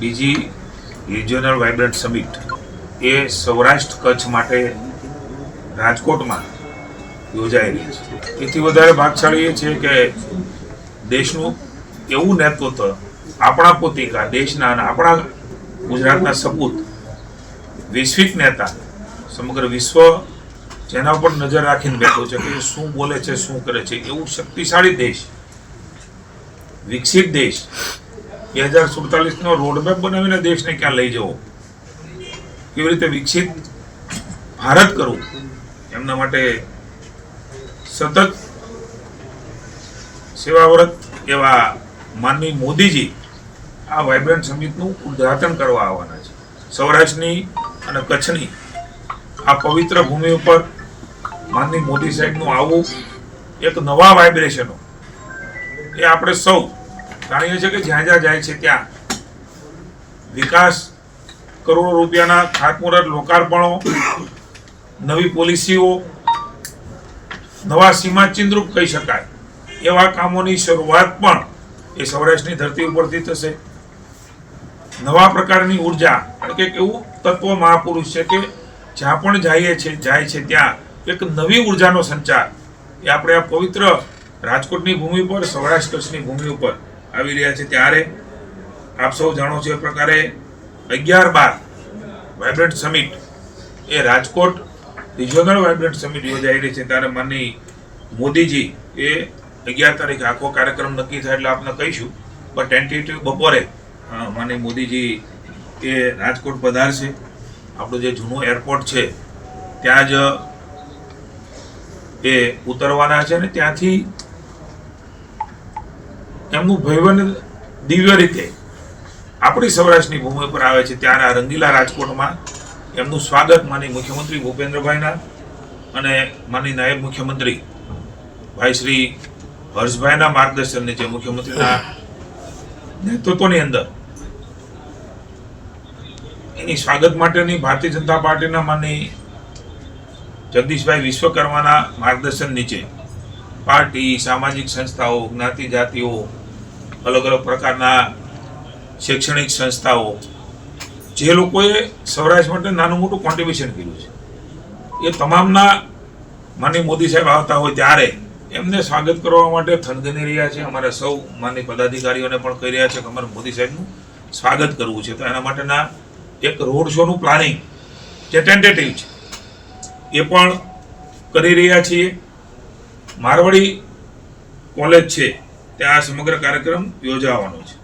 બીજી regional vibrant summit એ સૌરાષ્ટ્ર કચ્છ માટે રાજકોટમાં યોજાઈ રહી છે। એથી વધારે ભાગશાળી એ છે કે દેશનું એવું નેતૃત્વ આપણા પોતિકા દેશના અને આપણા ગુજરાતના સપૂત વૈશ્વિક નેતા સમગ્ર વિશ્વ જેના ઉપર નજર રાખીને બેઠો છે કે શું બોલે છે શું કરે છે એવું શક્તિશાળી દેશ વિકસિત દેશ 2047નો રોડમેપ બનાવીને દેશને ક્યાં લઈ જવો કેવી રીતે વિકસિત ભારત કરવું એમના માટે સતત સેવાવ્રત એવા માનનીય મોદીજી આ વાઇબ્રન્ટ સમિટનું ઉદ્ઘાટન કરવા આવવાના છે। સૌરાષ્ટ્રની અને કચ્છની આ પવિત્ર ભૂમિ ઉપર માનનીય મોદી સાહેબનું આવું એક નવા વાઇબ્રેશનો એ આપણે સૌ જાણીએ છીએ કે જ્યાં જ્યાં જાય છે ત્યાં વિકાસ કરોડો રૂપિયાના ખાતમુહૂર્ત લોકાર્પણો નવી પોલિસીઓ નવા સીમાચિહ્નરૂપ કહી શકાય એવા કામોની શરૂઆત પણ એ સૌરાષ્ટ્રની ધરતી ઉપરથી થશે। નવા પ્રકારની ઉર્જા કારણ કે એવું તત્વ મહાપુરુષ છે કે જ્યાં પણ જાય છે ત્યાં એક નવી ઉર્જાનો સંચાર એ આપણે આ પવિત્ર રાજકોટની ભૂમિ પર સૌરાષ્ટ્ર કચ્છની ભૂમિ ઉપર આવી રહ્યા છે। ત્યારે આપ સૌ જાણો છો એ પ્રકારે 11-12 વાઇબ્રન્ટ સમિટ એ રાજકોટ રિજિયોનલ વાઇબ્રન્ટ સમિટ યોજાઈ રહી છે। ત્યારે માનનીય મોદીજી એ 11 તારીખે આખો કાર્યક્રમ નક્કી થાય એટલે આપને કહીશું પણ ટેન્ટેટિવ બપોરે માનનીય મોદીજી એ રાજકોટ પધારશે। આપણું જે જૂનું એરપોર્ટ છે ત્યાં જ એ ઉતરવાના છે અને ત્યાંથી એમનું ભવ્ય દિવ્ય રીતે આપણી સૌરાષ્ટ્રની ભૂમિ પર આવે છે। ત્યારે આ રંગીલા રાજકોટમાં એમનું સ્વાગત માનનીય મુખ્યમંત્રી ભૂપેન્દ્રભાઈના અને માનનીય નાયબ મુખ્યમંત્રી ભાઈ શ્રી હર્ષભાઈના માર્ગદર્શન નીચે મુખ્યમંત્રીના નેતૃત્વની અંદર એની સ્વાગત માટેની ભારતીય જનતા પાર્ટીના માનનીય જગદીશભાઈ વિશ્વકર્માના માર્ગદર્શન નીચે પાર્ટી સામાજિક સંસ્થાઓ જ્ઞાતિ જાતિઓ અલગ અલગ પ્રકારના શૈક્ષણિક સંસ્થાઓ જે લોકોએ સૌરાષ્ટ્ર માટે નાનું મોટું કોન્ટ્રીબ્યુશન કર્યું છે એ તમામના માનનીય મોદી સાહેબ આવતા હોય ત્યારે એમને સ્વાગત કરવા માટે થનગની રહ્યા છે। અમારા સૌ માનનીય પદાધિકારીઓને પણ કહી રહ્યા છે કે અમારે મોદી સાહેબનું સ્વાગત કરવું છે તો એના માટેના એક રોડ શોનું પ્લાનિંગ જે ટેન્ટેટિવ છે એ પણ કરી રહ્યા છીએ। મારવાડી કોલેજ છે ત્યાં સમગ્ર કાર્યક્રમ યોજાવાનો છે।